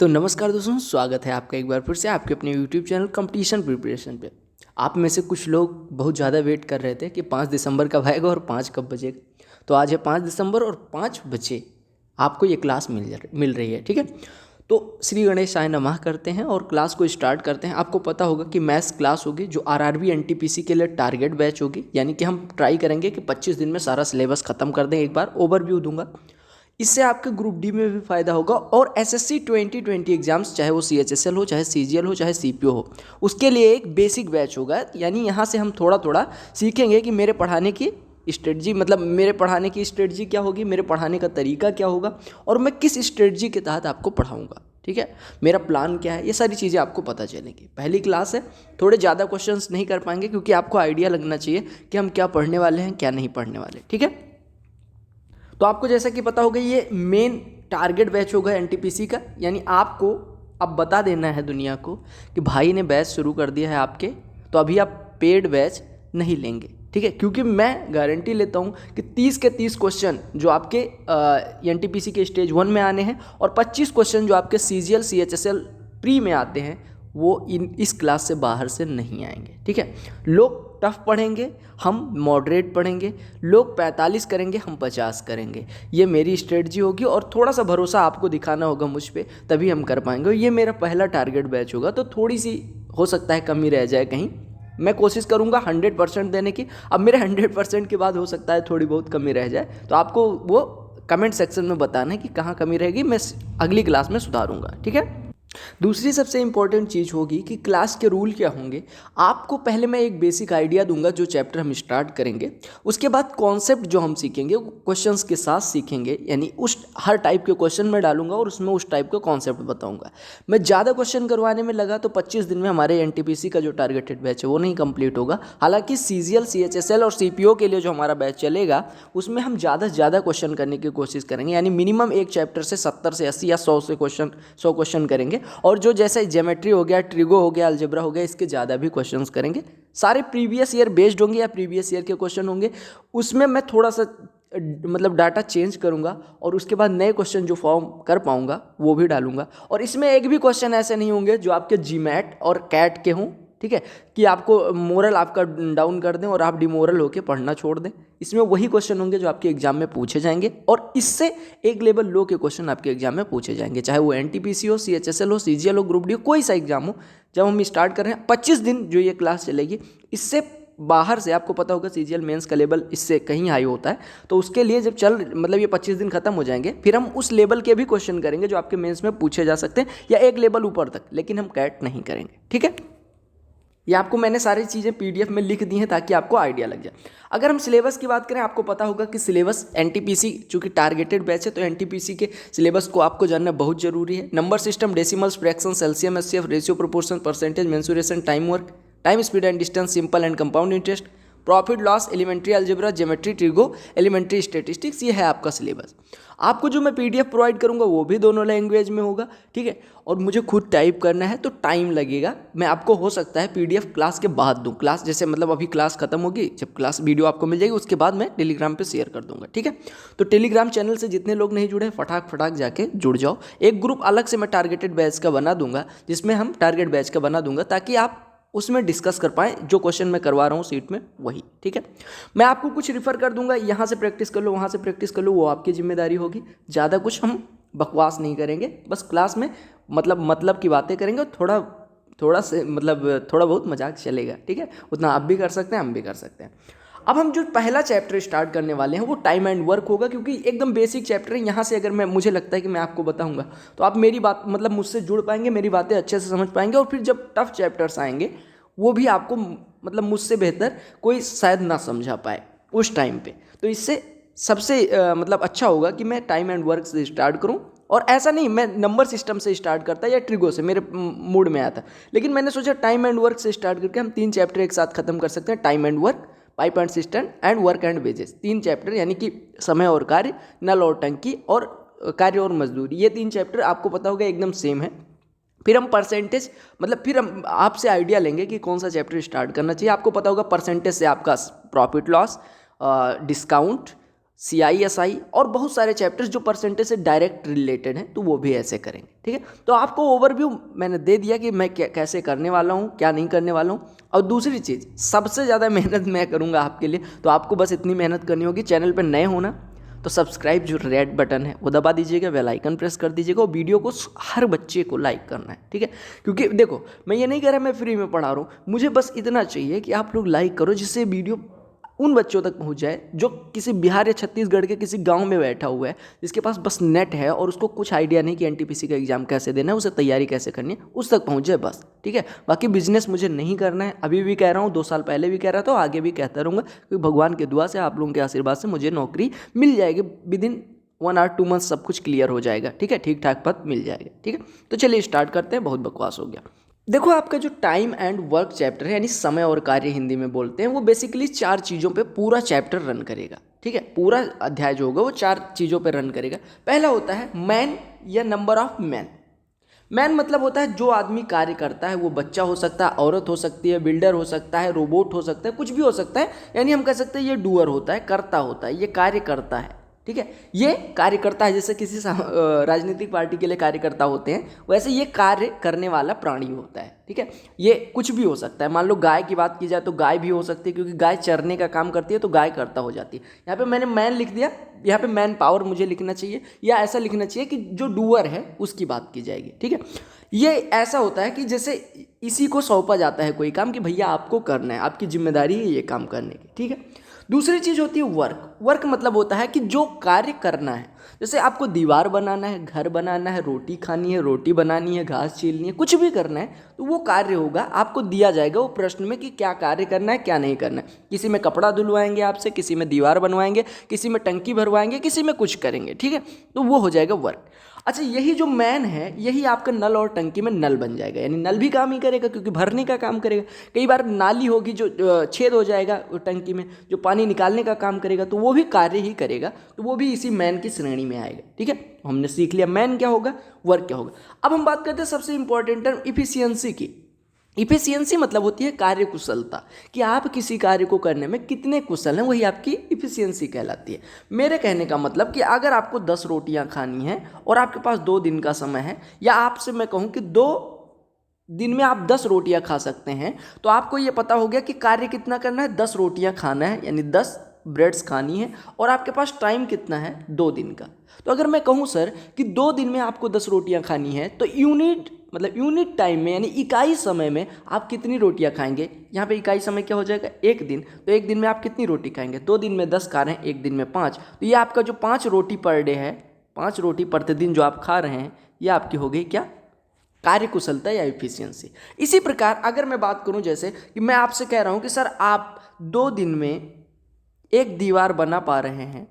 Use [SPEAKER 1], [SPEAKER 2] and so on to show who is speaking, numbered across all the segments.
[SPEAKER 1] तो नमस्कार दोस्तों, स्वागत है आपका एक बार फिर से आपके अपने यूट्यूब चैनल कंपटीशन प्रिपरेशन पे। आप में से कुछ लोग बहुत ज़्यादा वेट कर रहे थे कि 5 दिसंबर कब आएगा और 5 कब बजेगा। तो आज है 5 दिसंबर और 5 बजे आपको ये क्लास मिल रही है, ठीक है। तो श्री गणेशाय नमः करते हैं और क्लास को स्टार्ट करते हैं। आपको पता होगा कि मैथ्स क्लास होगी जो आरआरबी एनटीपीसी के लिए टारगेट बैच होगी, यानी कि हम ट्राई करेंगे कि 25 दिन में सारा सिलेबस ख़त्म कर दें। एक बार ओवरव्यू दूंगा, इससे आपके ग्रुप डी में भी फायदा होगा और एसएससी 2020 एग्जाम्स, चाहे वो सीएचएसएल हो, चाहे सीजीएल हो, चाहे सीपीओ हो, उसके लिए एक बेसिक बैच होगा। यानी यहाँ से हम थोड़ा थोड़ा सीखेंगे कि मेरे पढ़ाने की स्ट्रेटजी, मतलब मेरे पढ़ाने की स्ट्रेटजी क्या होगी, मेरे पढ़ाने का तरीका क्या होगा और मैं किस स्ट्रेटजी के तहत आपको पढ़ाऊँगा, ठीक है। मेरा प्लान क्या है, ये सारी चीज़ें आपको पता चलेंगी। पहली क्लास है, थोड़े ज़्यादा क्वेश्चंस नहीं कर पाएंगे क्योंकि आपको आइडिया लगना चाहिए कि हम क्या पढ़ने वाले हैं, क्या नहीं पढ़ने वाले, ठीक है। तो आपको जैसा कि पता होगा ये मेन टारगेट बैच होगा एनटीपीसी का, यानी आपको अब बता देना है दुनिया को कि भाई ने बैच शुरू कर दिया है आपके, तो अभी आप पेड बैच नहीं लेंगे, ठीक है। क्योंकि मैं गारंटी लेता हूँ कि 30 के 30 क्वेश्चन जो आपके एनटीपीसी के स्टेज 1 में आने हैं और 25 क्वेश्चन जो आपके सीजीएल सीएचएसएल प्री में आते हैं वो इस क्लास से बाहर से नहीं आएंगे, ठीक है। लोग टफ पढ़ेंगे, हम मॉडरेट पढ़ेंगे। लोग 45 करेंगे, हम 50 करेंगे। ये मेरी स्ट्रेटजी होगी और थोड़ा सा भरोसा आपको दिखाना होगा मुझ पे, तभी हम कर पाएंगे। ये मेरा पहला टारगेट बैच होगा, तो थोड़ी सी हो सकता है कमी रह जाए कहीं। मैं कोशिश करूंगा 100% देने की। अब मेरे 100% के बाद हो सकता है थोड़ी बहुत कमी रह जाए, तो आपको वो कमेंट सेक्शन में बताना है कि कहाँ कमी रहेगी। मैं अगली क्लास में सुधारूंगा, ठीक है। दूसरी सबसे इंपॉर्टेंट चीज़ होगी कि क्लास के रूल क्या होंगे। आपको पहले मैं एक बेसिक आइडिया दूंगा जो चैप्टर हम स्टार्ट करेंगे, उसके बाद कॉन्सेप्ट जो हम सीखेंगे वो क्वेश्चंस के साथ सीखेंगे, यानी उस हर टाइप के क्वेश्चन मैं डालूंगा और उसमें उस टाइप का कॉन्सेप्ट बताऊंगा। मैं ज़्यादा क्वेश्चन करवाने में लगा तो 25 दिन में हमारे एनटीपीसी का जो टारगेटेड बैच है वो नहीं कंप्लीट होगा। हालांकि सीजीएल सीएचएसएल और सीपीओ के लिए जो हमारा बैच चलेगा उसमें हम ज़्यादा से ज़्यादा क्वेश्चन करने की कोशिश करेंगे, यानी मिनिमम एक चैप्टर से 70 से 80 या 100 क्वेश्चन करेंगे। और जो जैसे ज्योमेट्री हो गया, ट्रिगो हो गया, अलजेब्रा हो गया, इसके ज़्यादा भी क्वेश्चंस करेंगे। सारे प्रीवियस ईयर बेस्ड होंगे या प्रीवियस ईयर के क्वेश्चन होंगे। उसमें मैं थोड़ा सा मतलब डाटा चेंज करूंगा और उसके बाद नए क्वेश्चन जो फॉर्म कर पाऊंगा वो भी डालूंगा। और इसमें एक भी क्वेश्चन ऐसे नहीं होंगे जो आपके जीमैट और कैट के हों, ठीक है, कि आपको मोरल आपका डाउन कर दें और आप डिमोरल होकर पढ़ना छोड़ दें। इसमें वही क्वेश्चन होंगे जो आपके एग्जाम में पूछे जाएंगे और इससे एक लेवल लो के क्वेश्चन आपके एग्जाम में पूछे जाएंगे, चाहे वो एनटीपीसी हो, सीएचएसएल हो, सीजीएल हो, ग्रुप डी हो, कोई सा एग्जाम हो। जब हम स्टार्ट कर रहे हैं 25 दिन जो ये क्लास चलेगी, इससे बाहर से आपको पता होगा सीजीएल मेंस का लेवल इससे कहीं हाई होता है। तो उसके लिए जब मतलब ये 25 दिन खत्म हो जाएंगे, फिर हम उस लेवल के भी क्वेश्चन करेंगे जो आपके मेंस में पूछे जा सकते हैं या एक लेवल ऊपर तक, लेकिन हम कैट नहीं करेंगे, ठीक है। ये आपको मैंने सारी चीज़ें पीडीएफ में लिख दी हैं ताकि आपको आइडिया लग जाए। अगर हम सिलेबस की बात करें, आपको पता होगा कि सिलेबस एनटीपीसी चूंकि टारगेटेड बैच है तो एनटीपीसी के सिलेबस को आपको जानना बहुत जरूरी है। Number system, decimals, fractions, LCM, HCF, ratio, proportion, percentage, mensuration, time work, time speed and distance, simple and compound interest, profit loss, elementary algebra, geometry, trigo, elementary statistics, ये है आपका सिलेबस। आपको जो मैं पीडीएफ प्रोवाइड करूंगा वो भी दोनों लैंग्वेज में होगा, ठीक है। और मुझे खुद टाइप करना है तो टाइम लगेगा। मैं आपको हो सकता है पीडीएफ क्लास के बाद दूं, क्लास जैसे मतलब अभी क्लास खत्म होगी, जब क्लास वीडियो आपको मिल जाएगी उसके बाद मैं टेलीग्राम पे शेयर कर दूंगा, ठीक है। तो टेलीग्राम चैनल से जितने लोग नहीं जुड़े फटाक जाके जुड़ जाओ। एक ग्रुप अलग से मैं टारगेटेड बैच का बना दूंगा, जिसमें हम टारगेट बैच का बना दूंगा ताकि आप उसमें डिस्कस कर पाएँ जो क्वेश्चन मैं करवा रहा हूँ सीट में वही, ठीक है। मैं आपको कुछ रिफर कर दूंगा, यहाँ से प्रैक्टिस कर लो, वहाँ से प्रैक्टिस कर लो, वो आपकी जिम्मेदारी होगी। ज़्यादा कुछ हम बकवास नहीं करेंगे, बस क्लास में मतलब की बातें करेंगे और थोड़ा से मतलब थोड़ा बहुत मजाक चलेगा, ठीक है। उतना आप भी कर सकते हैं, हम भी कर सकते हैं। अब हम जो पहला चैप्टर स्टार्ट करने वाले हैं वो टाइम एंड वर्क होगा, क्योंकि एकदम बेसिक चैप्टर है। यहाँ से अगर मुझे लगता है कि मैं आपको बताऊंगा तो आप मेरी बात मतलब मुझसे जुड़ पाएंगे, मेरी बातें अच्छे से समझ पाएंगे और फिर जब टफ चैप्टर्स आएंगे वो भी आपको मतलब मुझसे बेहतर कोई शायद ना समझा पाए उस टाइम पे। तो इससे सबसे मतलब अच्छा होगा कि मैं टाइम एंड वर्क से स्टार्ट करूं। और ऐसा नहीं मैं नंबर सिस्टम से स्टार्ट करता या ट्रिगो से, मेरे मूड में आया था, लेकिन मैंने सोचा टाइम एंड वर्क से स्टार्ट करके हम 3 चैप्टर एक साथ खत्म कर सकते हैं। Time and work, pipe and system and work and wages, 3 chapter, यानी कि समय और कार्य, नल और टंकी और कार्य और मजदूरी। ये 3 चैप्टर आपको पता होगा एकदम सेम है। फिर हम परसेंटेज मतलब फिर हम आपसे आइडिया लेंगे कि कौन सा चैप्टर स्टार्ट करना चाहिए। आपको पता होगा परसेंटेज से आपका प्रॉफिट लॉस, डिस्काउंट, CISI और बहुत सारे चैप्टर्स जो परसेंटेज से डायरेक्ट रिलेटेड हैं, तो वो भी ऐसे करेंगे। ठीक है, तो आपको ओवरव्यू मैंने दे दिया कि मैं कैसे करने वाला हूँ, क्या नहीं करने वाला हूँ। और दूसरी चीज़, सबसे ज़्यादा मेहनत मैं करूँगा आपके लिए, तो आपको बस इतनी मेहनत करनी होगी, चैनल पर नए होना तो सब्सक्राइब जो रेड बटन है वो दबा दीजिएगा, बेल आइकन प्रेस कर दीजिएगा, और वीडियो को हर बच्चे को लाइक करना है। ठीक है, क्योंकि देखो मैं ये नहीं कह रहा मैं फ्री में पढ़ा रहा हूँ, मुझे बस इतना चाहिए कि आप लोग लाइक करो, जिससे वीडियो उन बच्चों तक पहुंच जाए जो किसी बिहार या छत्तीसगढ़ के किसी गांव में बैठा हुआ है, जिसके पास बस नेट है और उसको कुछ आइडिया नहीं कि NTPC का एग्जाम कैसे देना है, उसे तैयारी कैसे करनी है, उस तक पहुंच जाए बस। ठीक है, बाकी बिजनेस मुझे नहीं करना है, अभी भी कह रहा हूँ, 2 साल पहले भी कह रहा था, आगे भी कहता रहूँगा, क्योंकि भगवान की दुआ से, आप लोगों के आशीर्वाद से मुझे नौकरी मिल जाएगी, विदिन 1 और 2 मंथ सब कुछ क्लियर हो जाएगा। ठीक है, ठीक ठाक पद मिल जाएगा। ठीक है, तो चलिए स्टार्ट करते हैं, बहुत बकवास हो गया। देखो आपका जो टाइम एंड वर्क चैप्टर है, यानी समय और कार्य हिंदी में बोलते हैं, वो बेसिकली 4 चीज़ों पे पूरा चैप्टर रन करेगा। ठीक है, पूरा अध्याय जो होगा वो 4 चीज़ों पे रन करेगा। पहला होता है मैन या नंबर ऑफ मैन। मैन मतलब होता है जो आदमी कार्य करता है, वो बच्चा हो सकता है, औरत हो सकती है, बिल्डर हो सकता है, रोबोट हो सकता है, कुछ भी हो सकता है, यानी हम कह सकते हैं ये डूअर होता है, करता होता है, ये कार्य करता है। ठीक है, ये कार्य करता है, जैसे किसी राजनीतिक पार्टी के लिए कार्यकर्ता होते हैं, वैसे ये कार्य करने वाला प्राणी होता है। ठीक है, ये कुछ भी हो सकता है, मान लो गाय की बात की जाए तो गाय भी हो सकती है, क्योंकि गाय चरने का काम करती है, तो गाय करता हो जाती है। यहाँ पे मैंने मैन लिख दिया, यहाँ पे मैन पावर मुझे लिखना चाहिए, या ऐसा लिखना चाहिए कि जो डूअर है उसकी बात की जाएगी। ठीक है, ये ऐसा होता है कि जैसे इसी को सौंपा जाता है कोई काम कि भैया आपको करना है, आपकी जिम्मेदारी है ये काम करने की। ठीक है, दूसरी चीज़ होती है वर्क। वर्क मतलब होता है कि जो कार्य करना है, जैसे आपको दीवार बनाना है, घर बनाना है, रोटी खानी है, रोटी बनानी है, घास छीलनी है, कुछ भी करना है, तो वो कार्य होगा, आपको दिया जाएगा वो प्रश्न में कि क्या कार्य करना है, क्या नहीं करना है। किसी में कपड़ा धुलवाएंगे आपसे, किसी में दीवार बनवाएंगे, किसी में टंकी भरवाएंगे, किसी में कुछ करेंगे। ठीक है, तो वो हो जाएगा वर्क। अच्छा, यही जो मैन है, यही आपका नल और टंकी में नल बन जाएगा, यानी नल भी काम ही करेगा, क्योंकि भरने का काम करेगा। कई बार नाली होगी जो छेद हो जाएगा टंकी में, जो पानी निकालने का काम करेगा, तो वो भी कार्य ही करेगा, तो वो भी इसी मैन की श्रेणी में आएगा। ठीक है, हमने सीख लिया मैन क्या होगा, वर्क क्या होगा। अब हम बात करते हैं सबसे इंपॉर्टेंट टर्म इफिशियंसी की। इफिशियंसी मतलब होती है कार्य कुशलता, कि आप किसी कार्य को करने में कितने कुशल हैं, वही आपकी इफिशियंसी कहलाती है। मेरे कहने का मतलब कि अगर आपको 10 रोटियां खानी हैं और आपके पास 2 दिन का समय है, या आपसे मैं कहूँ कि 2 दिन में आप 10 रोटियां खा सकते हैं, तो आपको ये पता हो गया कि कार्य कितना करना है, 10 रोटियां खाना है, यानी 10 ब्रेड्स खानी है, और आपके पास टाइम कितना है, 2 दिन का। तो अगर मैं कहूँ सर कि 2 दिन में आपको 10 रोटियां खानी है, तो यूनिट टाइम में, यानी इकाई समय में आप कितनी रोटियां खाएंगे। यहाँ पे इकाई समय क्या हो जाएगा, 1 दिन, तो 1 दिन में आप कितनी रोटी खाएंगे, 2 दिन में 10 खा रहे हैं, 1 दिन में 5, तो ये आपका जो 5 रोटी पर डे है, 5 रोटी प्रतिदिन जो आप खा रहे हैं, ये आपकी हो गई क्या, कार्य कुशलता या इफिशियंसी। इसी प्रकार अगर मैं बात करूं, जैसे कि मैं आपसे कह रहा हूं कि सर आप 2 दिन में एक दीवार बना पा रहे हैं,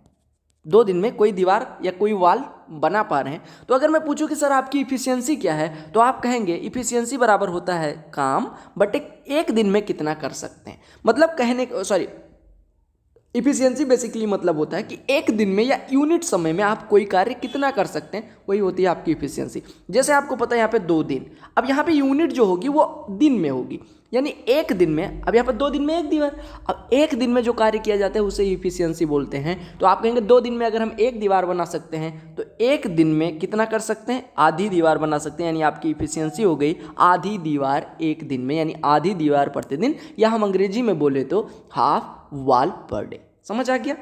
[SPEAKER 1] 2 दिन में कोई दीवार या कोई वॉल बना पा रहे हैं, तो अगर मैं पूछूं कि सर आपकी इफिशियंसी क्या है, तो आप कहेंगे इफिशियंसी बराबर होता है काम बट एक दिन में कितना कर सकते हैं। मतलब इफिशियंसी बेसिकली मतलब होता है कि 1 दिन में या यूनिट समय में आप कोई कार्य कितना कर सकते हैं, वही होती है आपकी इफिशियंसी। जैसे आपको पता है यहाँ पे 2 दिन, अब यहाँ पे यूनिट जो होगी वो दिन में होगी, यानी 1 दिन में, अब यहाँ पर 2 दिन में 1 दीवार, अब 1 दिन में जो कार्य किया जाता है उसे इफिशियंसी बोलते हैं। तो आप कहेंगे 2 दिन में अगर हम 1 दीवार बना सकते हैं, तो 1 दिन में कितना कर सकते हैं, आधी दीवार बना सकते हैं, यानी आपकी इफिशियंसी हो गई आधी दीवार 1 दिन में, यानी आधी दीवार प्रतिदिन, या हम अंग्रेजी में बोले तो हाफ वॉल पर डे। समझ आ गया।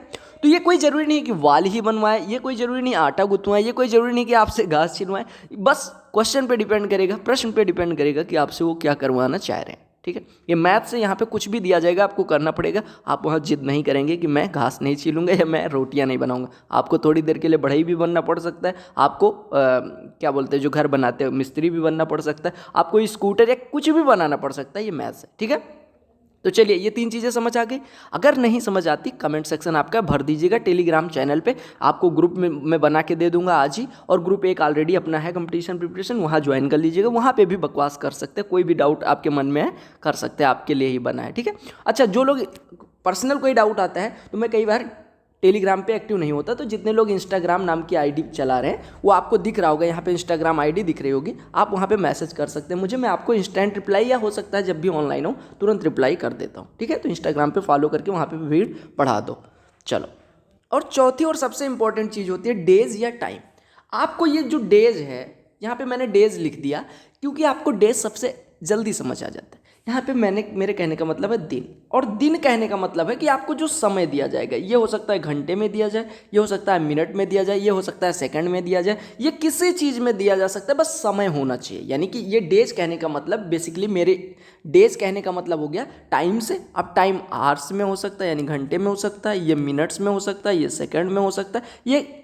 [SPEAKER 1] तो ये कोई जरूरी नहीं कि वॉल ही बनवाए, ये कोई जरूरी नहीं आटा गुथवाए, ये कोई जरूरी नहीं कि आपसे घास छिलवाए, बस क्वेश्चन पे डिपेंड करेगा, प्रश्न पे डिपेंड करेगा कि आपसे वो क्या करवाना चाह रहे हैं। ठीक है, ये मैथ से यहाँ पे कुछ भी दिया जाएगा आपको करना पड़ेगा। आप वहाँ जिद नहीं करेंगे कि मैं घास नहीं छीलूंगा या मैं रोटियाँ नहीं बनाऊंगा। आपको थोड़ी देर के लिए बढ़ई भी बनना पड़ सकता है, आपको क्या बोलते हैं जो घर बनाते हैं मिस्त्री भी बनना पड़ सकता है, आपको स्कूटर या कुछ भी बनाना पड़ सकता है, ये मैथ है। ठीक है, तो चलिए ये 3 चीज़ें समझ आ गई। अगर नहीं समझ आती कमेंट सेक्शन आपका भर दीजिएगा टेलीग्राम चैनल पे, आपको ग्रुप में मैं बना के दे दूंगा आज ही, और ग्रुप एक ऑलरेडी अपना है कंपटीशन प्रिपरेशन, वहाँ ज्वाइन कर लीजिएगा। वहाँ पे भी बकवास कर सकते हैं, कोई भी डाउट आपके मन में है कर सकते हैं, आपके लिए ही बना है। ठीक है, अच्छा जो लोग पर्सनल कोई डाउट आता है, तो मैं कई बार टेलीग्राम पे एक्टिव नहीं होता, तो जितने लोग इंस्टाग्राम नाम की आईडी चला रहे हैं वो आपको दिख रहा होगा, यहाँ पे इंस्टाग्राम आईडी दिख रही होगी, आप वहाँ पे मैसेज कर सकते हैं मुझे, मैं आपको इंस्टेंट रिप्लाई, या हो सकता है जब भी ऑनलाइन हो तुरंत रिप्लाई कर देता हूँ। ठीक है, तो इंस्टाग्राम पे फॉलो करके वहाँ पे भीड़ बढ़ा दो। चलो और चौथी और सबसे इंपॉर्टेंट चीज़ होती है डेज या टाइम। आपको ये जो डेज है, यहाँ पे मैंने डेज लिख दिया क्योंकि आपको डेज सबसे जल्दी समझ आ जाता है। यहाँ पे मेरे कहने का मतलब है दिन, और दिन कहने का मतलब है कि आपको जो समय दिया जाएगा, ये हो सकता है घंटे में दिया जाए, ये हो सकता है मिनट में दिया जाए, ये हो सकता है सेकंड में दिया जाए, ये किसी चीज़ में दिया जा सकता है, बस समय होना चाहिए। यानी कि ये डेज कहने का मतलब बेसिकली मेरे डेज कहने का मतलब हो गया टाइम से। अब टाइम आवर्स में हो सकता है यानी घंटे में हो सकता है, ये मिनट्स में हो सकता है, ये सेकंड में हो सकता है, ये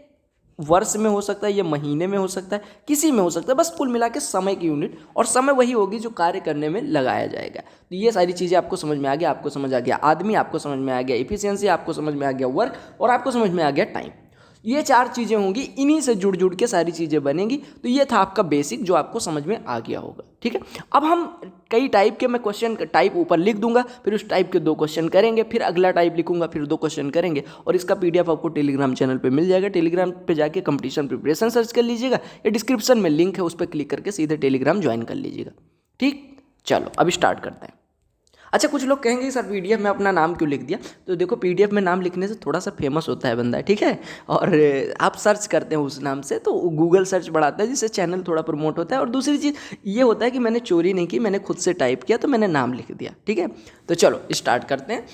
[SPEAKER 1] वर्ष में हो सकता है, ये महीने में हो सकता है, किसी में हो सकता है, बस कुल मिला के समय की यूनिट, और समय वही होगी जो कार्य करने में लगाया जाएगा। तो ये सारी चीज़ें आपको समझ में आ गया। आपको समझ आ गया आदमी, आपको समझ में आ गया एफिशिएंसी, आपको समझ में आ गया वर्क, और आपको समझ में आ गया टाइम। ये चार चीज़ें होंगी, इन्हीं से जुड़ जुड़ के सारी चीज़ें बनेंगी। तो ये था आपका बेसिक जो आपको समझ में आ गया होगा। ठीक है, अब हम कई टाइप के, मैं क्वेश्चन टाइप ऊपर लिख दूंगा, फिर उस टाइप के 2 क्वेश्चन करेंगे, फिर अगला टाइप लिखूंगा, फिर 2 क्वेश्चन करेंगे, और इसका पीडीएफ आपको टेलीग्राम चैनल पे मिल जाएगा। टेलीग्राम पे जाके कंपटीशन प्रिपरेशन सर्च कर लीजिएगा, या डिस्क्रिप्शन में लिंक है, उस पर क्लिक करके सीधे टेलीग्राम ज्वाइन कर लीजिएगा। ठीक, चलो अब स्टार्ट करते हैं। अच्छा, कुछ लोग कहेंगे सर पीडीएफ में अपना नाम क्यों लिख दिया? तो देखो, पीडीएफ में नाम लिखने से थोड़ा सा फेमस होता है बंदा, ठीक है, और आप सर्च करते हैं उस नाम से तो गूगल सर्च बढ़ाता है, जिससे चैनल थोड़ा प्रमोट होता है। और दूसरी चीज़ ये होता है कि मैंने चोरी नहीं की, मैंने खुद से टाइप किया तो मैंने नाम लिख दिया। ठीक है, तो चलो स्टार्ट करते हैं।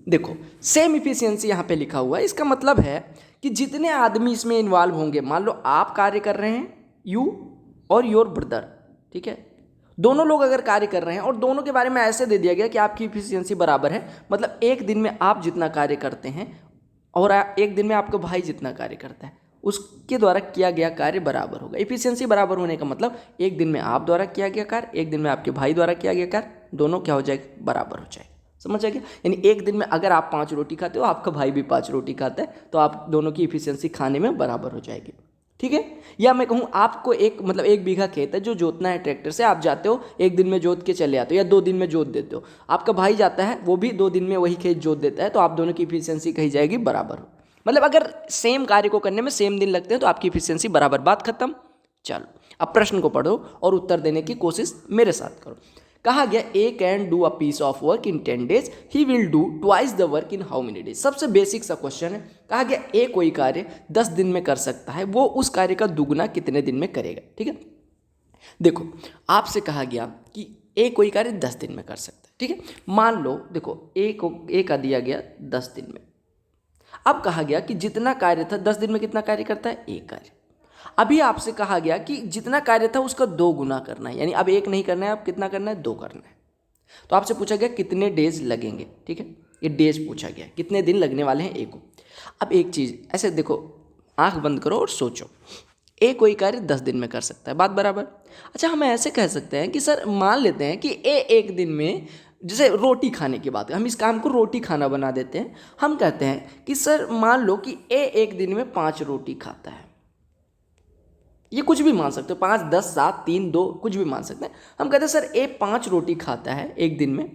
[SPEAKER 1] देखो, सेम इफिशियंसी यहाँ पे लिखा हुआ है, इसका मतलब है कि जितने आदमी इसमें इन्वॉल्व होंगे, मान लो आप कार्य कर रहे हैं, यू और योर ब्रदर, ठीक है, दोनों लोग अगर कार्य कर रहे हैं और दोनों के बारे में ऐसे दे दिया गया कि आपकी इफिशियंसी बराबर है, मतलब एक दिन में आप जितना कार्य करते हैं और एक दिन में आपका भाई जितना कार्य करता है, उसके द्वारा किया गया कार्य बराबर होगा। इफिशियंसी बराबर होने का मतलब एक दिन में आप द्वारा किया गया कार्य, एक दिन में आपके भाई द्वारा किया गया कार्य, दोनों क्या हो जाएगा? बराबर हो जाएगा। समझ आ गया? यानी एक दिन में अगर आप 5 रोटी खाते हो, आपका भाई भी 5 रोटी खाता है, तो आप दोनों की इफिशियंसी खाने में बराबर हो जाएगी। ठीक है, या मैं कहूँ आपको एक 1 बीघा खेत है जो जोतना है ट्रैक्टर से, आप जाते हो एक दिन में जोत के चले आते हो, या 2 दिन में जोत देते हो। आपका भाई जाता है, वो भी 2 दिन में वही खेत जोत देता है, तो आप दोनों की इफिशियंसी कही जाएगी बराबर हो। मतलब अगर सेम कार्य को करने में सेम दिन लगते हैं तो आपकी इफिशियंसी बराबर, बात खत्म। चलो अब प्रश्न को पढ़ो और उत्तर देने की कोशिश मेरे साथ करो। कहा गया A can do a piece of work in 10 days, he will do twice the work in how many days. सबसे बेसिक सा क्वेश्चन है। कहा गया ए कोई कार्य 10 दिन में कर सकता है, वो उस कार्य का दुगना कितने दिन में करेगा? ठीक है, देखो आपसे कहा गया कि ए कोई कार्य 10 दिन में कर सकता है। ठीक है, मान लो देखो ए का दिया गया 10 दिन में। अब कहा गया कि जितना कार्य था 10 दिन में कितना कार्य करता है? एक कार्य। अभी आपसे कहा गया कि जितना कार्य था उसका 2 गुना करना है, यानी अब 1 नहीं करना है, अब कितना करना है? 2 करना है। तो आपसे पूछा गया कितने डेज लगेंगे। ठीक है, ये डेज पूछा गया, कितने दिन लगने वाले हैं ए को। अब एक चीज़ ऐसे देखो, आंख बंद करो और सोचो, ए कोई कार्य 10 दिन में कर सकता है, बात बराबर। अच्छा, हम ऐसे कह सकते हैं कि सर मान लेते हैं कि ए एक दिन में, जैसे रोटी खाने की बात है, हम इस काम को रोटी खाना बना देते हैं। हम कहते हैं कि सर मान लो कि ए एक दिन में 5 रोटी खाता है। ये कुछ भी मान सकते हो, 5, 10, 7, 3, 2, कुछ भी मान सकते हैं। हम कहते हैं सर ए 5 रोटी खाता है एक दिन में,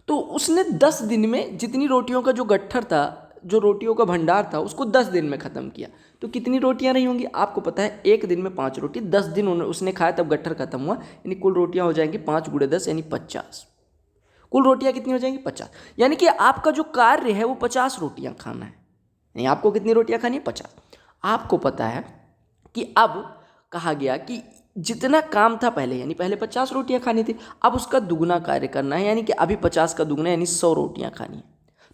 [SPEAKER 1] तो उसने 10 दिन में जितनी रोटियों का जो गट्ठर था, जो रोटियों का भंडार था, उसको 10 दिन में ख़त्म किया। तो कितनी रोटियां रही होंगी? आपको पता है एक दिन में 5 रोटी, 10 दिन उसने खाया तब गट्ठर खत्म हुआ, यानी कुल रोटियां हो जाएंगी 5 × 10 यानी 50। कुल रोटियां कितनी हो जाएंगी? 50। यानी कि आपका जो कार्य है वो 50 रोटियां खाना है। नहीं, आपको कितनी रोटियां खानी है? 50। आपको पता है कि अब कहा गया कि जितना काम था पहले, यानी पहले 50 रोटियां खानी थी, अब उसका दुगना कार्य करना है, यानी कि अभी 50 का दुगना यानी 100 रोटियां खानी है।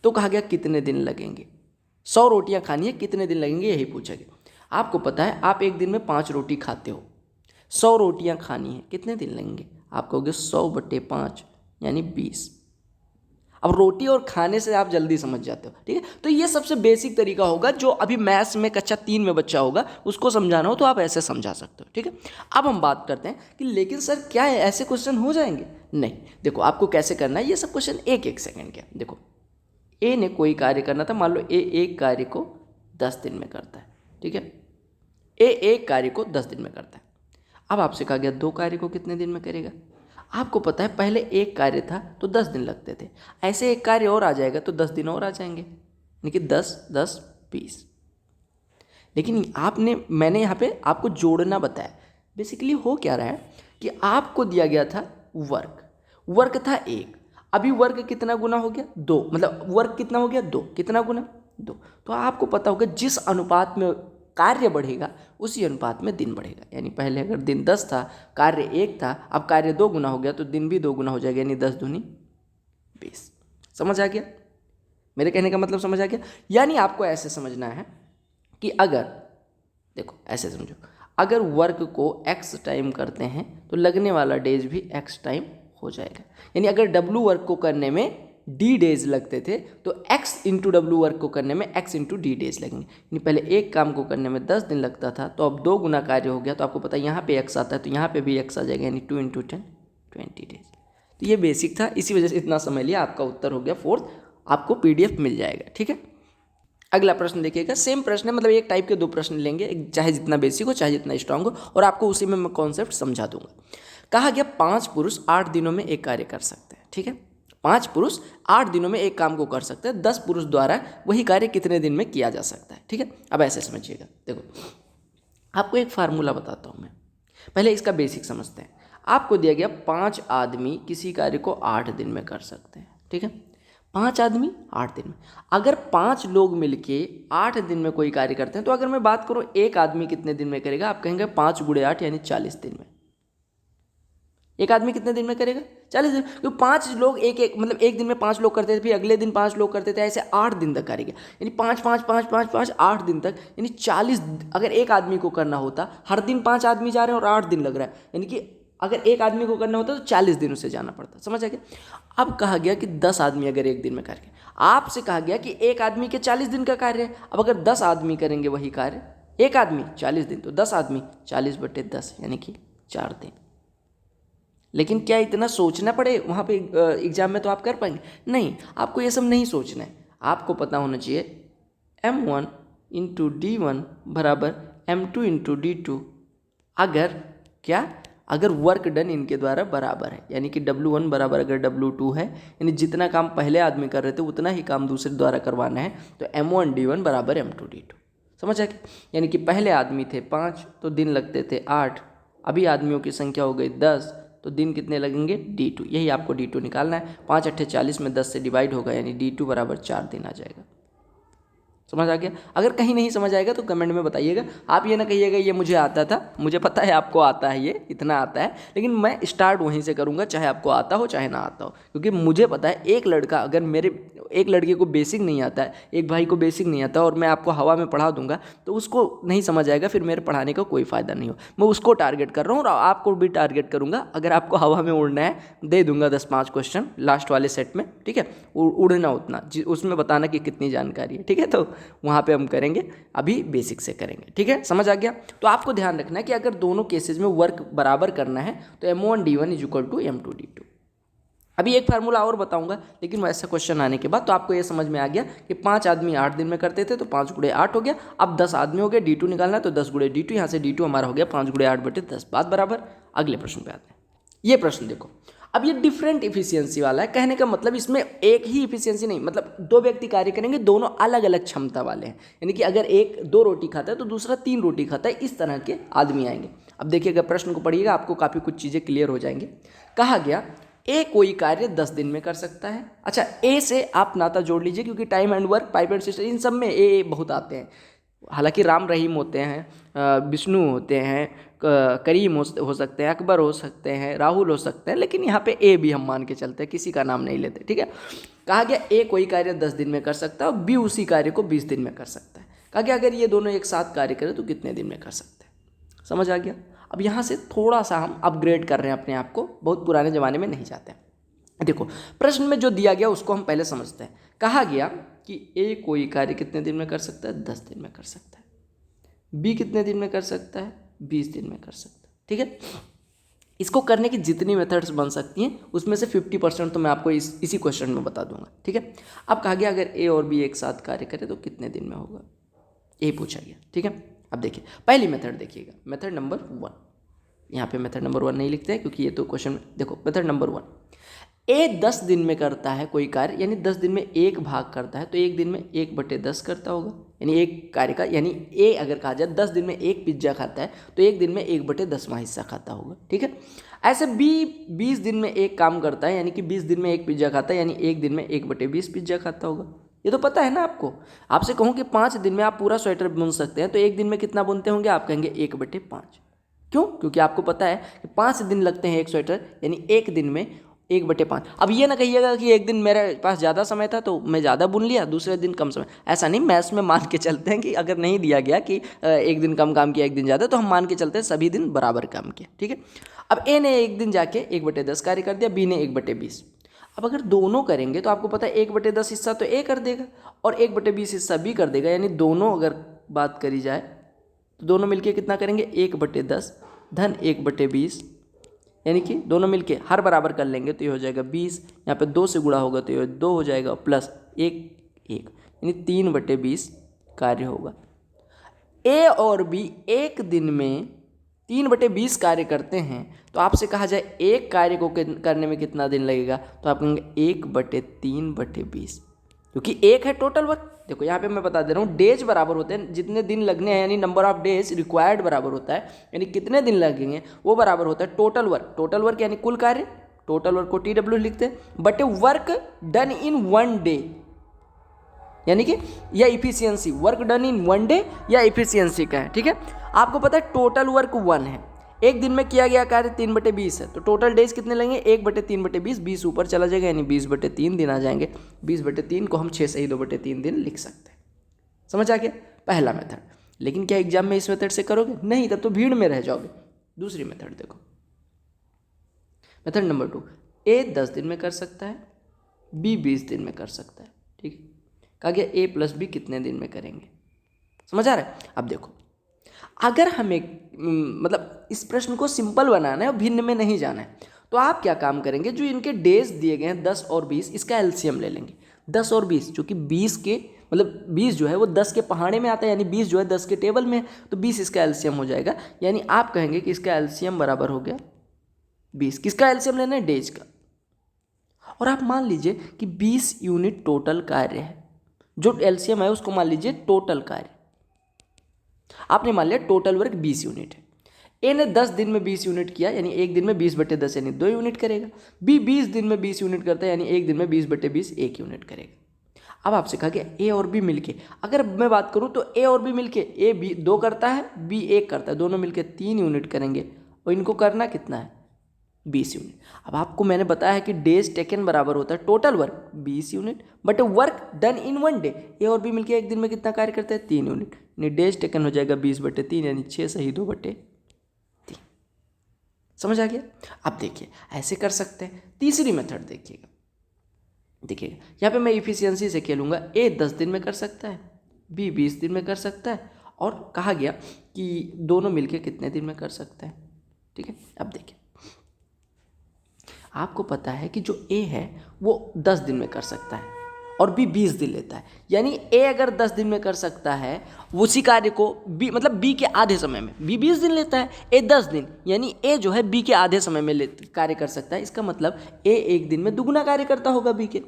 [SPEAKER 1] तो कहा गया कितने दिन लगेंगे? 100 रोटियां खानी है, कितने दिन लगेंगे, यही पूछा गया। आपको पता है आप एक दिन में 5 रोटी खाते हो, 100 रोटियां खानी है, कितने दिन लगेंगे? आप कहोगे 100/5 यानी 20। अब रोटी और खाने से आप जल्दी समझ जाते हो। ठीक है, तो ये सबसे बेसिक तरीका होगा, जो अभी मैथ्स में कक्षा 3 में बच्चा होगा उसको समझाना हो तो आप ऐसे समझा सकते हो। ठीक है, अब हम बात करते हैं कि लेकिन सर क्या है ऐसे क्वेश्चन हो जाएंगे? नहीं, देखो आपको कैसे करना है, ये सब क्वेश्चन 1-1 सेकंड के। देखो ए ने कोई कार्य करना था, मान लो ए एक कार्य को 10 दिन में करता है। ठीक है, ए एक कार्य को 10 दिन में करता है। अब आपसे कहा गया 2 कार्य को कितने दिन में करेगा? आपको पता है पहले एक कार्य था तो 10 दिन लगते थे, ऐसे एक कार्य और आ जाएगा तो 10 दिन और आ जाएंगे, यानी कि 10, 10, 20। लेकिन मैंने यहाँ पे आपको जोड़ना बताया। बेसिकली हो क्या रहा है कि आपको दिया गया था वर्क था 1, अभी वर्क कितना गुना हो गया? 2, मतलब वर्क कितना हो गया? 2, कितना गुना? 2। तो आपको पता होगा जिस अनुपात में कार्य बढ़ेगा उसी अनुपात में दिन बढ़ेगा। यानी पहले अगर दिन 10 था, कार्य 1 था, अब कार्य 2 गुना हो गया तो दिन भी 2 गुना हो जाएगा, यानी 10 दूनी 20। समझ आ गया? मेरे कहने का मतलब समझ आ गया? यानी आपको ऐसे समझना है कि अगर देखो ऐसे समझो, अगर वर्क को x टाइम करते हैं तो लगने वाला डेज भी x टाइम हो जाएगा। यानी अगर W वर्क को करने में D डेज लगते थे तो x इंटू W वर्क को करने में x इंटू D डेज लगेंगे। यानी पहले एक काम को करने में 10 दिन लगता था, तो अब 2 गुना कार्य हो गया, तो आपको पता है यहाँ पे x आता है तो यहाँ पे भी x आ जाएगा, यानी 2 इंटू 10 20 डेज। तो ये बेसिक था, इसी वजह से इतना समझ लिया, आपका उत्तर हो गया 4th। आपको PDF मिल जाएगा। ठीक है, अगला प्रश्न देखिएगा, सेम प्रश्न है, मतलब एक टाइप के 2 प्रश्न लेंगे, चाहे जितना बेसिक हो चाहे जितना स्ट्रांग हो, और आपको उसी में मैं कॉन्सेप्ट समझा दूंगा। कहा गया 5 पुरुष 8 दिनों में एक कार्य कर सकते हैं। ठीक है, 5 पुरुष 8 दिनों में एक काम को कर सकते हैं, 10 पुरुष द्वारा वही कार्य कितने दिन में किया जा सकता है। ठीक है, अब ऐसे समझिएगा, देखो आपको एक फार्मूला बताता हूँ मैं, पहले इसका बेसिक समझते हैं। आपको दिया गया 5 आदमी किसी कार्य को 8 दिन में कर सकते हैं। ठीक है, 5 आदमी 8 दिन में, अगर 5 लोग मिलके 8 दिन में कोई कार्य करते हैं, तो अगर मैं बात करूं एक आदमी कितने दिन में करेगा, आप कहेंगे 5 गुणे 8 यानी 40 दिन में। एक आदमी कितने दिन में करेगा? 40 दिन, क्योंकि 5 लोग मतलब एक दिन में 5 लोग करते थे, फिर अगले दिन 5 लोग करते थे, ऐसे 8 दिन तक करेंगे, यानी 5 5 5 5 5 8 दिन तक, यानी 40। अगर एक आदमी को करना होता, हर दिन 5 आदमी जा रहे हैं और 8 दिन लग रहा है, यानी कि अगर एक आदमी को करना होता तो 40 दिन उसे जाना पड़ता। समझ आ गया? अब कहा गया कि 10 आदमी अगर एक दिन में कार्य, आपसे कहा गया कि एक आदमी के 40 दिन का कार्य है। अब अगर 10 आदमी करेंगे वही कार्य, एक आदमी 40 दिन, तो 10 आदमी 40/10 यानी कि 4 दिन। लेकिन क्या इतना सोचना पड़े वहाँ पे एग्जाम में तो आप कर पाएंगे? नहीं, आपको ये सब नहीं सोचना है। आपको पता होना चाहिए M1 इंटू D1 बराबर M2 इंटू D2। अगर वर्क डन इनके द्वारा बराबर है, यानी कि W1 बराबर अगर W2 है, यानी जितना काम पहले आदमी कर रहे थे उतना ही काम दूसरे द्वारा करवाना है, तो M1 D1 बराबर M2 D2। समझ आए? यानी कि पहले आदमी थे 5 तो दिन लगते थे 8, अभी आदमियों की संख्या हो गई 10 तो दिन कितने लगेंगे? D2। यही आपको D2 निकालना है। 5 8 40 में 10 से डिवाइड होगा, यानी D2 बराबर 4 दिन आ जाएगा। समझ आ गया? अगर कहीं नहीं समझ आएगा तो कमेंट में बताइएगा। आप ये ना कहिएगा ये मुझे आता था, मुझे पता है आपको आता है, ये इतना आता है, लेकिन मैं स्टार्ट वहीं से करूँगा, चाहे आपको आता हो चाहे ना आता हो, क्योंकि मुझे पता है एक लड़का अगर एक लड़के को बेसिक नहीं आता है, एक भाई को बेसिक नहीं आता, और मैं आपको हवा में पढ़ा दूंगा तो उसको नहीं समझ आएगा, फिर मेरे पढ़ाने का कोई फ़ायदा नहीं हो। मैं उसको टारगेट कर रहा हूँ और आपको भी टारगेट करूँगा। अगर आपको हवा में उड़ना है, दे दूंगा 10-5 क्वेश्चन लास्ट वाले सेट में, ठीक है, उड़ना उतना, उसमें बताना कि कितनी जानकारी है, ठीक है, तो वहाँ पे हम करेंगे, अभी बेसिक से करेंगे। ठीक है, समझ आ गया? तो आपको ध्यान रखना है कि अगर दोनों केसेज में वर्क बराबर करना है तो M1 D1 is equal to M2 D2। अभी एक फार्मूला और बताऊंगा, लेकिन वैसा क्वेश्चन आने के बाद तो आपको ये समझ में आ गया कि 5 आदमी 8 दिन में करते थे तो 5 गुणे 8 हो गया। अब 10 आदमी हो गए, D2 निकालना है तो 10 गुणे D2, यहाँ से D2 हमारा हो गया 5 गुणे 8/10। बात बराबर? अगले प्रश्न पे आते हैं। ये प्रश्न देखो, अब ये डिफरेंट इफिशियंसी वाला है। कहने का मतलब इसमें एक ही इफिशियंसी नहीं, मतलब 2 व्यक्ति कार्य करेंगे, दोनों अलग अलग क्षमता वाले हैं, यानी कि अगर एक 2 रोटी खाता है तो दूसरा 3 रोटी खाता है, इस तरह के आदमी आएंगे। अब देखिएगा प्रश्न को पढ़िएगा, आपको काफ़ी कुछ चीज़ें क्लियर हो जाएंगी। कहा गया ए कोई कार्य 10 दिन में कर सकता है। अच्छा, ए से आप नाता जोड़ लीजिए, क्योंकि time and work, pipe and system, इन सब में ए बहुत आते हैं। हालांकि राम रहीम होते हैं, विष्णु होते हैं, करीम हो सकते हैं, अकबर हो सकते हैं, राहुल हो सकते हैं, लेकिन यहाँ पे ए भी हम मान के चलते हैं, किसी का नाम नहीं लेते। ठीक है, कहा गया ए कोई कार्य 10 दिन में कर सकता है और बी उसी कार्य को 20 दिन में कर सकता है। कहा गया अगर ये दोनों एक साथ कार्य करें तो कितने दिन में कर सकते हैं। समझ आ गया? अब यहाँ से थोड़ा सा हम अपग्रेड कर रहे हैं अपने आप को, बहुत पुराने ज़माने में नहीं जाते हैं। देखो प्रश्न में जो दिया गया उसको हम पहले समझते हैं। कहा गया कि ए कोई कार्य कितने दिन में कर सकता है? 10 दिन में कर सकता है। बी कितने दिन में कर सकता है? 20 दिन में कर सकता है। ठीक है, इसको करने की जितनी मेथड्स बन सकती हैं उसमें से 50% तो मैं आपको इसी क्वेश्चन में बता दूंगा। ठीक है, अब कहा गया अगर ए और बी एक साथ कार्य करें तो कितने दिन में होगा, यही पूछा गया। ठीक है, अब देखिए पहली मेथड देखिएगा, मेथड नंबर 1। यहाँ पे मेथड नंबर 1 नहीं लिखते हैं क्योंकि ये तो क्वेश्चन, देखो मेथड नंबर 1, ए 10 दिन में करता है कोई कार्य, यानी 10 दिन में एक भाग करता है, तो एक दिन में 1/10 करता होगा, यानी एक कार्य का, यानी ए अगर कहा जाए 10 दिन में एक पिज्जा खाता है तो एक दिन में 1/10वां हिस्सा खाता होगा। ठीक है, ऐसे बी 20 दिन में एक काम करता है, यानी कि 20 दिन में एक पिज्जा खाता है, यानी एक दिन में 1/20 पिज्जा खाता होगा। ये तो पता है ना आपको। आपसे कहूँ कि 5 दिन में आप पूरा स्वेटर बुन सकते हैं तो एक दिन में कितना बुनते होंगे, आप कहेंगे 1/5। क्यों? क्योंकि आपको पता है कि 5 दिन लगते हैं एक स्वेटर, यानी एक दिन में 1/5। अब ये ना कहिएगा कि एक दिन मेरे पास ज़्यादा समय था तो मैं ज़्यादा बुन लिया, दूसरे दिन कम समय। ऐसा नहीं, मैथ्स में मान के चलते हैं कि अगर नहीं दिया गया कि एक दिन कम काम किया एक दिन ज़्यादा, तो हम मान के चलते हैं सभी दिन बराबर काम किया, ठीक है। अब ए ने एक दिन जाके 1/10 कार्य कर दिया, बी ने 1/20। अब अगर दोनों करेंगे तो आपको पता है 1/10 हिस्सा तो ए कर देगा और 1/20 हिस्सा बी कर देगा, यानी दोनों अगर बात करी जाए तो दोनों मिलके कितना करेंगे, 1/10 धन 1/20, यानी कि दोनों मिलके हर बराबर कर लेंगे तो ये हो जाएगा 20। यहाँ पे 2 से गुणा होगा तो ये 2 हो जाएगा, प्लस 1 यानी 3/20 कार्य होगा। ए और बी एक दिन में 3/20 कार्य करते हैं, तो आपसे कहा जाए एक कार्य को करने में कितना दिन लगेगा, तो आप कहेंगे 1/3/20, क्योंकि एक है टोटल वर्क। देखो यहाँ पे मैं बता दे रहा हूँ, डेज बराबर होते हैं जितने दिन लगने हैं, यानी नंबर ऑफ डेज रिक्वायर्ड बराबर होता है, यानी कितने दिन लगेंगे वो बराबर होता है टोटल वर्क। टोटल वर्क यानी कुल कार्य, टोटल वर्क को TW लिखते हैं, but work done in 1 day, यानी कि या efficiency, work done in 1 day या इफिशियंसी का है, ठीक है। आपको पता है टोटल वर्क 1 है, एक दिन में किया गया कार्य 3/20 है, तो टोटल डेज कितने लेंगे, 1/3/20, 20 ऊपर चला जाएगा यानी 20/3 दिन आ जाएंगे। 20/3 को हम 6 से ही 2/3 दिन लिख सकते हैं। समझ आ गया पहला मेथड। लेकिन क्या एग्जाम में इस मेथड से करोगे? नहीं, तब तो भीड़ में रह जाओगे। दूसरी मेथड देखो, मेथड नंबर 2, ए 10 दिन में कर सकता है, बी 20 दिन में कर सकता है, ठीक है। कहा गया ए प्लस बी कितने दिन में करेंगे, समझ आ रहा है। अब देखो, अगर हमें मतलब इस प्रश्न को सिंपल बनाना है और भिन्न में नहीं जाना है, तो आप क्या काम करेंगे, जो इनके डेज दिए गए हैं 10 और 20, इसका एलसीएम ले लेंगे। 10 और 20, जो कि 20 के मतलब 20 जो है वो 10 के पहाड़े में आता है, यानी 20 जो है 10 के टेबल में है, तो 20 इसका एलसीएम हो जाएगा। यानी आप कहेंगे कि इसका एलसीएम बराबर हो गया 20। किसका एलसीएम लेना है? डेज का। और आप मान लीजिए कि 20 यूनिट टोटल कार्य है, जो एलसीएम है उसको मान लीजिए टोटल कार्य, आपने मान लिया टोटल वर्क 20 यूनिट है। ए ने 10 दिन में 20 यूनिट किया, यानी एक दिन में 20/10 यानी 2 यूनिट करेगा। बी 20 दिन में 20 यूनिट करता है, यानी एक दिन में 20/20 1 यूनिट करेगा। अब आपसे कहा गया ए और बी मिलके, अगर मैं बात करूं तो ए और बी मिलके, ए बी 2 करता है, बी 1 करता है, दोनों मिलके 3 यूनिट करेंगे और इनको करना कितना है, 20 यूनिट। अब आपको मैंने बताया है कि डेज टेकन बराबर होता है total work 20 unit, but work done in 1 डे। ए और बी मिलके एक दिन में कितना कार्य करते हैं, 3 यूनिट, यानी डेज टेकन हो जाएगा 20/3, यानी 6 सही 2/3। समझ आ गया। अब देखिए ऐसे कर सकते हैं। तीसरी मेथड देखिएगा, यहाँ पे मैं इफिशियंसी से खेलूंगा। ए 10 दिन में कर सकता है, बी 20 दिन में कर सकता है, और कहा गया कि दोनों मिलके कितने दिन में कर सकते हैं, ठीक है। अब देखिए, आपको पता है कि जो ए है वो 10 दिन में कर सकता है और बी 20 दिन लेता है, यानी ए अगर 10 दिन में कर सकता है उसी कार्य को बी मतलब बी के आधे समय में, बी 20 दिन लेता है, ए 10 दिन, यानी ए जो है बी के आधे समय में कार्य कर सकता है। इसका मतलब ए एक दिन में दुगुना कार्य करता होगा बी के।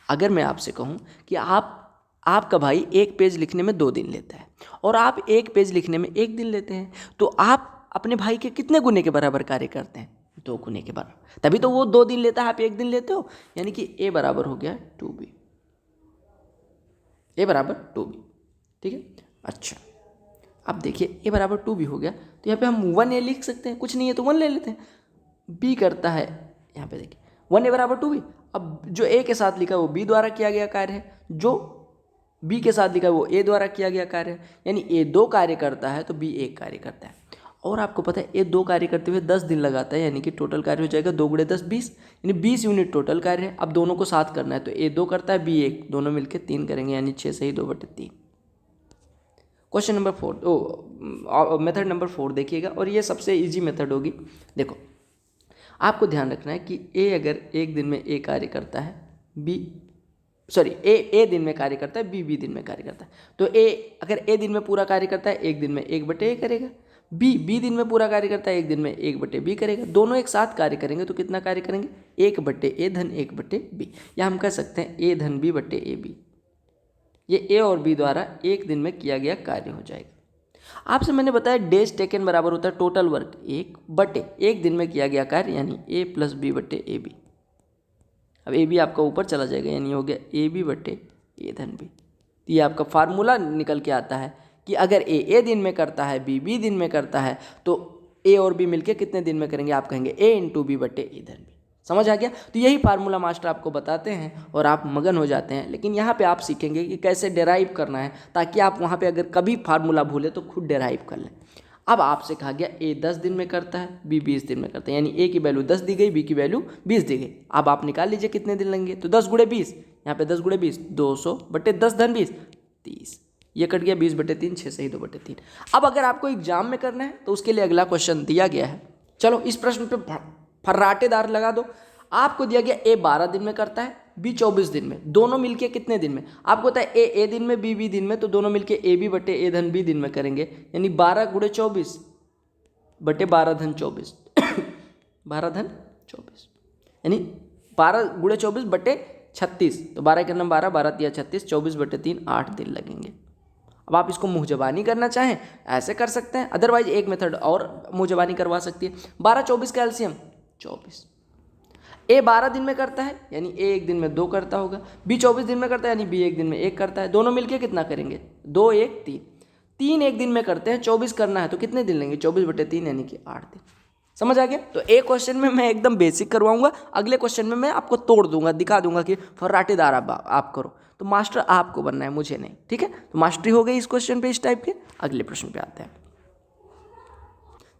[SPEAKER 1] अगर मैं आपसे कहूँ कि आपका भाई एक पेज लिखने में 2 दिन लेता है और आप एक पेज लिखने में 1 दिन लेते हैं, तो आप अपने भाई के कितने गुने के बराबर कार्य करते हैं, 2 गुने के बराबर। तभी तो वो 2 दिन लेता है, आप 1 दिन लेते हो, यानी कि ए बराबर हो गया 2b, ए बराबर 2b, ठीक है। अच्छा, अब देखिए ए बराबर 2b हो गया, तो यहाँ पे हम 1a लिख सकते हैं, कुछ नहीं है तो 1 ले लेते हैं। बी करता है, यहाँ पे देखिए 1a बराबर 2b। अब जो ए के साथ लिखा है वो बी द्वारा किया गया कार्य है, जो बी के साथ लिखा है वो ए द्वारा किया गया कार्य है, यानी ए 2 कार्य करता है तो बी 1 कार्य करता है। और आपको पता है ए 2 कार्य करते हुए 10 दिन लगाता है, यानी कि टोटल कार्य हो जाएगा 2 × 10 20, यानी 20 यूनिट टोटल कार्य है। अब दोनों को साथ करना है, तो ए 2 करता है, बी 1, दोनों मिलकर 3 करेंगे, यानी 6 सही 2/3। क्वेश्चन नंबर 4, मेथड नंबर 4 देखिएगा, और ये सबसे ईजी मेथड होगी। देखो, आपको ध्यान रखना है कि ए अगर एक दिन में ए कार्य करता है, ए दिन में कार्य करता है, बी दिन में कार्य करता है, तो ए अगर ए दिन में पूरा कार्य करता है एक दिन में 1/a करेगा, बी दिन में पूरा कार्य करता है एक दिन में 1/b करेगा। दोनों एक साथ कार्य करेंगे तो कितना कार्य करेंगे, 1/a धन 1/b, या हम कह सकते हैं a धन b/ab। ये ए और बी द्वारा एक दिन में किया गया कार्य हो जाएगा। आपसे मैंने बताया डेज टेकन बराबर होता है टोटल वर्क 1/, एक दिन में किया गया कार्य, यानी a + b/ab। अब ए बी आपका ऊपर चला जाएगा, यानी हो गया ab/a ए धन बी। तो ये आपका फार्मूला निकल के आता है कि अगर ए दिन में करता है, बी दिन में करता है, तो ए और बी मिलके कितने दिन में करेंगे? आप कहेंगे ए इंटू बी बटे ए धन बी। समझ आ गया? तो यही फार्मूला मास्टर आपको बताते हैं और आप मगन हो जाते हैं। लेकिन यहाँ पे आप सीखेंगे कि कैसे डेराइव करना है, ताकि आप वहाँ पे अगर कभी फार्मूला भूले तो खुद डेराइव कर लें। अब आपसे कहा गया ए 10 दिन में करता है, बी 20 दिन में करता है, यानी ए की वैल्यू 10 दी गई, बी की वैल्यू 20 दी गई। अब आप निकाल लीजिए कितने दिन लगेंगे। तो 10 गुणे 20, यहाँ पे 10 गुणे 20 200 बटे 10 धन 20 30, ये कट गया 20 बटे 3, 6 सही 2 बटे 3। अब अगर आपको एग्जाम में करना है तो उसके लिए अगला क्वेश्चन दिया गया है। चलो इस प्रश्न पे फर्राटेदार लगा दो। आपको दिया गया ए 12 दिन में करता है, बी 24 दिन में, दोनों मिलके कितने दिन में? आपको पता है ए दिन में, बी दिन में, तो दोनों मिलके ए बी बटे ए धन बी दिन में करेंगे, यानी 12 गुणे 24 बटे 12 धन 24 12 धन 24, यानी 12 गुणे 24 बटे 36, तो 12 के नाम 12, 12 तिया 36, 24 बटे 3 8 दिन लगेंगे। अब आप इसको मुँह जबानी करना चाहें ऐसे कर सकते हैं, अदरवाइज एक मेथड और मुँह जबानी करवा सकती है। 12 24 का एलसीएम 24। ए 12 दिन में करता है, यानी ए एक दिन में 2 करता होगा, बी 24 दिन में करता है, यानी बी एक दिन में 1 करता है, दोनों मिलके कितना करेंगे? 2 1 3, 3 एक दिन में करते हैं, 24 करना है तो कितने दिन लेंगे? 24 बटे 3 यानी कि 8 दिन। समझ आ गया? तो एक क्वेश्चन में मैं एकदम बेसिक करवाऊंगा, अगले क्वेश्चन में मैं आपको तोड़ दूंगा, दिखा दूंगा कि फर्राटेदार आप करो। तो मास्टर आपको बनना है, मुझे नहीं, ठीक है? तो मास्टरी हो गई इस क्वेश्चन पे, इस टाइप के। अगले प्रश्न पे आते हैं।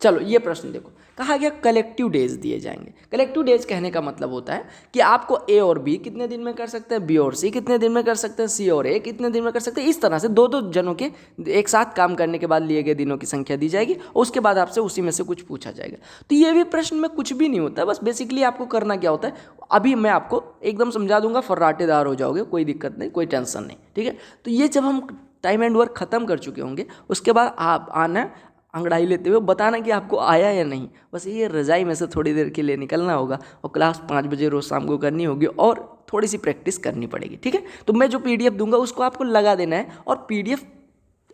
[SPEAKER 1] चलो ये प्रश्न देखो, कहा गया कलेक्टिव डेज दिए जाएंगे। कलेक्टिव डेज कहने का मतलब होता है कि आपको ए और बी कितने दिन में कर सकते हैं, बी और सी कितने दिन में कर सकते हैं, सी और ए कितने दिन में कर सकते हैं। इस तरह से दो दो जनों के एक साथ काम करने के बाद लिए गए दिनों की संख्या दी जाएगी और उसके बाद आपसे उसी में से कुछ पूछा जाएगा। तो ये भी प्रश्न में कुछ भी नहीं होता, बस बेसिकली आपको करना क्या होता है, अभी मैं आपको एकदम समझा दूंगा, फर्राटेदार हो जाओगे, कोई दिक्कत नहीं, कोई टेंशन नहीं, ठीक है? तो ये जब हम टाइम एंड वर्क खत्म कर चुके होंगे, उसके बाद आप आना अंगड़ाई लेते हुए बताना कि आपको आया या नहीं। बस ये रजाई में से थोड़ी देर के लिए निकलना होगा और क्लास 5 बजे रोज़ शाम को करनी होगी और थोड़ी सी प्रैक्टिस करनी पड़ेगी, ठीक है? तो मैं जो पीडीएफ दूंगा उसको आपको लगा देना है और पीडीएफ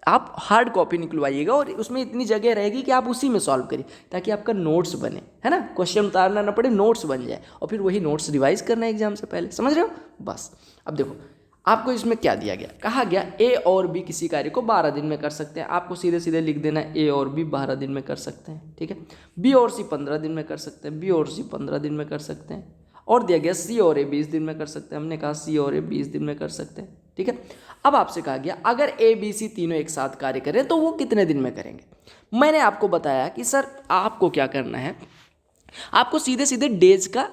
[SPEAKER 1] आप हार्ड कॉपी निकलवाइएगा और उसमें इतनी जगह रहेगी कि आप उसी में सॉल्व करिए, ताकि आपका नोट्स बने, है ना? क्वेश्चन उतारना ना पड़े, नोट्स बन जाए और फिर वही नोट्स रिवाइज करना है एग्जाम से पहले। समझ रहे हो? बस अब देखो आपको इसमें क्या दिया गया, कहा गया ए और बी किसी कार्य को 12 दिन में कर सकते हैं। आपको सीधे सीधे लिख देना है ए और बी 12 दिन में कर सकते हैं, ठीक है? बी और सी 15 दिन में कर सकते हैं, बी और सी 15 दिन में कर सकते हैं। और दिया गया सी और ए 20 दिन में कर सकते हैं। हमने कहा सी और ए 20 दिन में कर सकते हैं, ठीक है? अब आपसे कहा गया अगर ए बी सी तीनों एक साथ कार्य करें तो वो कितने दिन में करेंगे। मैंने आपको बताया कि सर आपको क्या करना है, आपको सीधे सीधे डेज का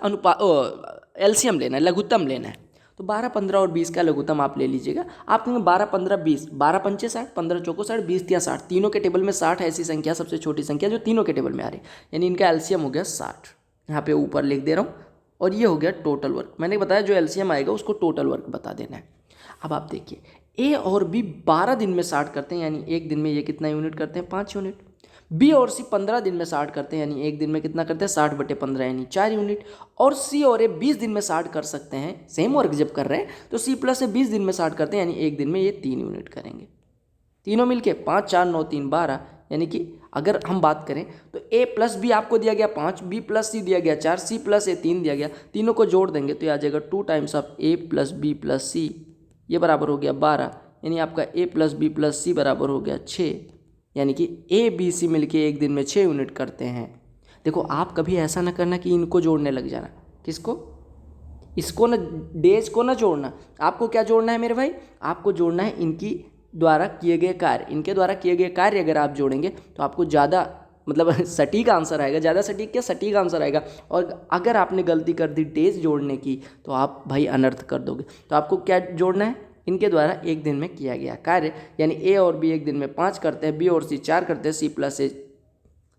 [SPEAKER 1] एलसीएम लेना है, लघुत्तम लेना है। तो 12 15 और 20 का लघुत्तम आप ले लीजिएगा। आप कहेंगे 12 15 20, 12 पंचे 60, 15 चौको 60, 20 तिया 60, तीनों के टेबल में 60 ऐसी संख्या सबसे छोटी संख्या जो तीनों के टेबल में आ रही, यानी इनका एलसीएम हो गया 60। यहाँ पे ऊपर लिख दे रहा हूँ और ये हो गया टोटल वर्क। मैंने बताया जो एलसीएम आएगा उसको टोटल वर्क बता देना है। अब आप देखिए ए और बी 12 दिन में 60 करते हैं, यानी एक दिन में ये कितना यूनिट करते हैं, 5 यूनिट। बी और सी 15 दिन में 60 करते हैं, यानी एक दिन में कितना करते हैं, 60 बटे 15 यानी 4 यूनिट। और सी और ए 20 दिन में 60 कर सकते हैं, सेम वर्क जब कर रहे हैं तो सी प्लस ए 20 दिन में 60 करते हैं, यानी एक दिन में ये 3 यूनिट करेंगे। तीनों मिलके 5 4 9 3 12, यानी कि अगर हम बात करें तो ए प्लस बी आपको दिया गया 5, बी प्लस सी दिया गया 4, सी प्लस ए 3 दिया गया, तीनों को जोड़ देंगे तो ये आ जाएगा 2 times of A plus B plus C, ये बराबर हो गया 12, यानी आपका A plus B plus C बराबर हो गया 6, यानी कि ए बी सी मिलके एक दिन में 6 यूनिट करते हैं। देखो आप कभी ऐसा ना करना कि इनको जोड़ने लग जाना, किसको, इसको ना, डेज को ना जोड़ना। आपको क्या जोड़ना है मेरे भाई, आपको जोड़ना है इनकी द्वारा किए गए कार्य। इनके द्वारा किए गए कार्य अगर आप जोड़ेंगे तो आपको ज़्यादा मतलब सटीक आंसर आएगा, ज़्यादा सटीक क्या, सटीक आंसर आएगा। और अगर आपने गलती कर दी डेज जोड़ने की तो आप भाई अनर्थ कर दोगे। तो आपको क्या जोड़ना है, इनके द्वारा एक दिन में किया गया कार्य, यानी ए और बी एक दिन में 5 करते हैं, बी और सी 4 करते हैं, सी प्लस ए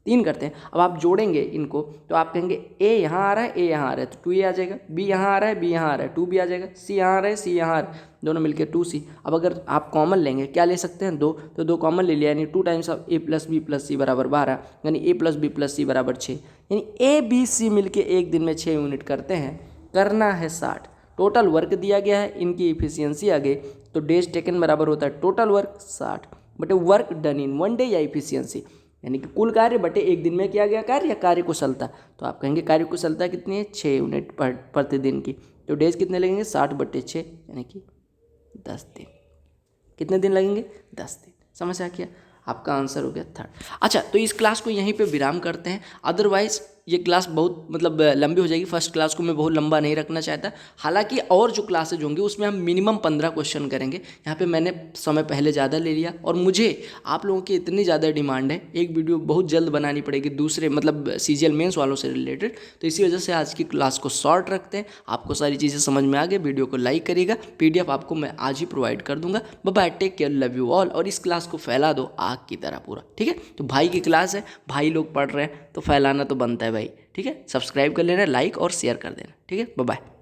[SPEAKER 1] 3 करते हैं। अब आप जोड़ेंगे इनको तो आप कहेंगे ए यहाँ आ रहा है, ए यहाँ आ रहा है तो 2 ए आ जाएगा, बी यहाँ आ रहा है, बी यहाँ आ रहा है 2 बी आ जाएगा, सी यहाँ आ रहा है, सी यहाँ आ रहा है, दोनों मिलकर 2 सी। अब अगर आप कॉमन लेंगे, क्या ले सकते हैं, 2, तो 2 कॉमन ले लिया, यानी 2 times of A plus B plus C बराबर 12, यानी A plus B plus C बराबर 6, यानी ए बी सी मिलके एक दिन में 6 यूनिट करते हैं। करना है 60। टोटल वर्क दिया गया है, इनकी इफिशियंसी आ गई तो डेज टेकन बराबर होता है टोटल वर्क 60 बटे वर्क डन इन 1 डे या इफिशियंसी, यानी कि कुल कार्य बटे एक दिन में किया गया कार्य या कार्य कुशलता। तो आप कहेंगे कार्य कुशलता कितनी है, 6 यूनिट प्रतिदिन की। तो डेज कितने लगेंगे, 60 बटे 6, यानी कि 10 दिन। कितने दिन लगेंगे? 10 दिन। समझ आ गया? आपका आंसर हो गया थर्ड। अच्छा, तो इस क्लास को यहीं पे विराम करते हैं, अदरवाइज ये क्लास बहुत मतलब लंबी हो जाएगी। फर्स्ट क्लास को मैं बहुत लंबा नहीं रखना चाहता। हालांकि और जो क्लासेज होंगे उसमें हम मिनिमम 15 क्वेश्चन करेंगे। यहाँ पे मैंने समय पहले ज़्यादा ले लिया और मुझे आप लोगों की इतनी ज़्यादा डिमांड है, एक वीडियो बहुत जल्द बनानी पड़ेगी दूसरे मतलब सीजीएल मेंस वालों से रिलेटेड, तो इसी वजह से आज की क्लास को शॉर्ट रखते हैं। आपको सारी चीज़ें समझ में आ गई, वीडियो को लाइक करिएगा, पीडीएफ आपको मैं आज ही प्रोवाइड कर दूंगा। Bye bye, take care, love you all. और इस क्लास को फैला दो आग की तरह पूरा, ठीक है? तो भाई की क्लास है, भाई लोग पढ़ रहे हैं तो फैलाना तो बनता है भाई, ठीक है? सब्सक्राइब कर लेना, लाइक और शेयर कर देना, ठीक है? Bye bye.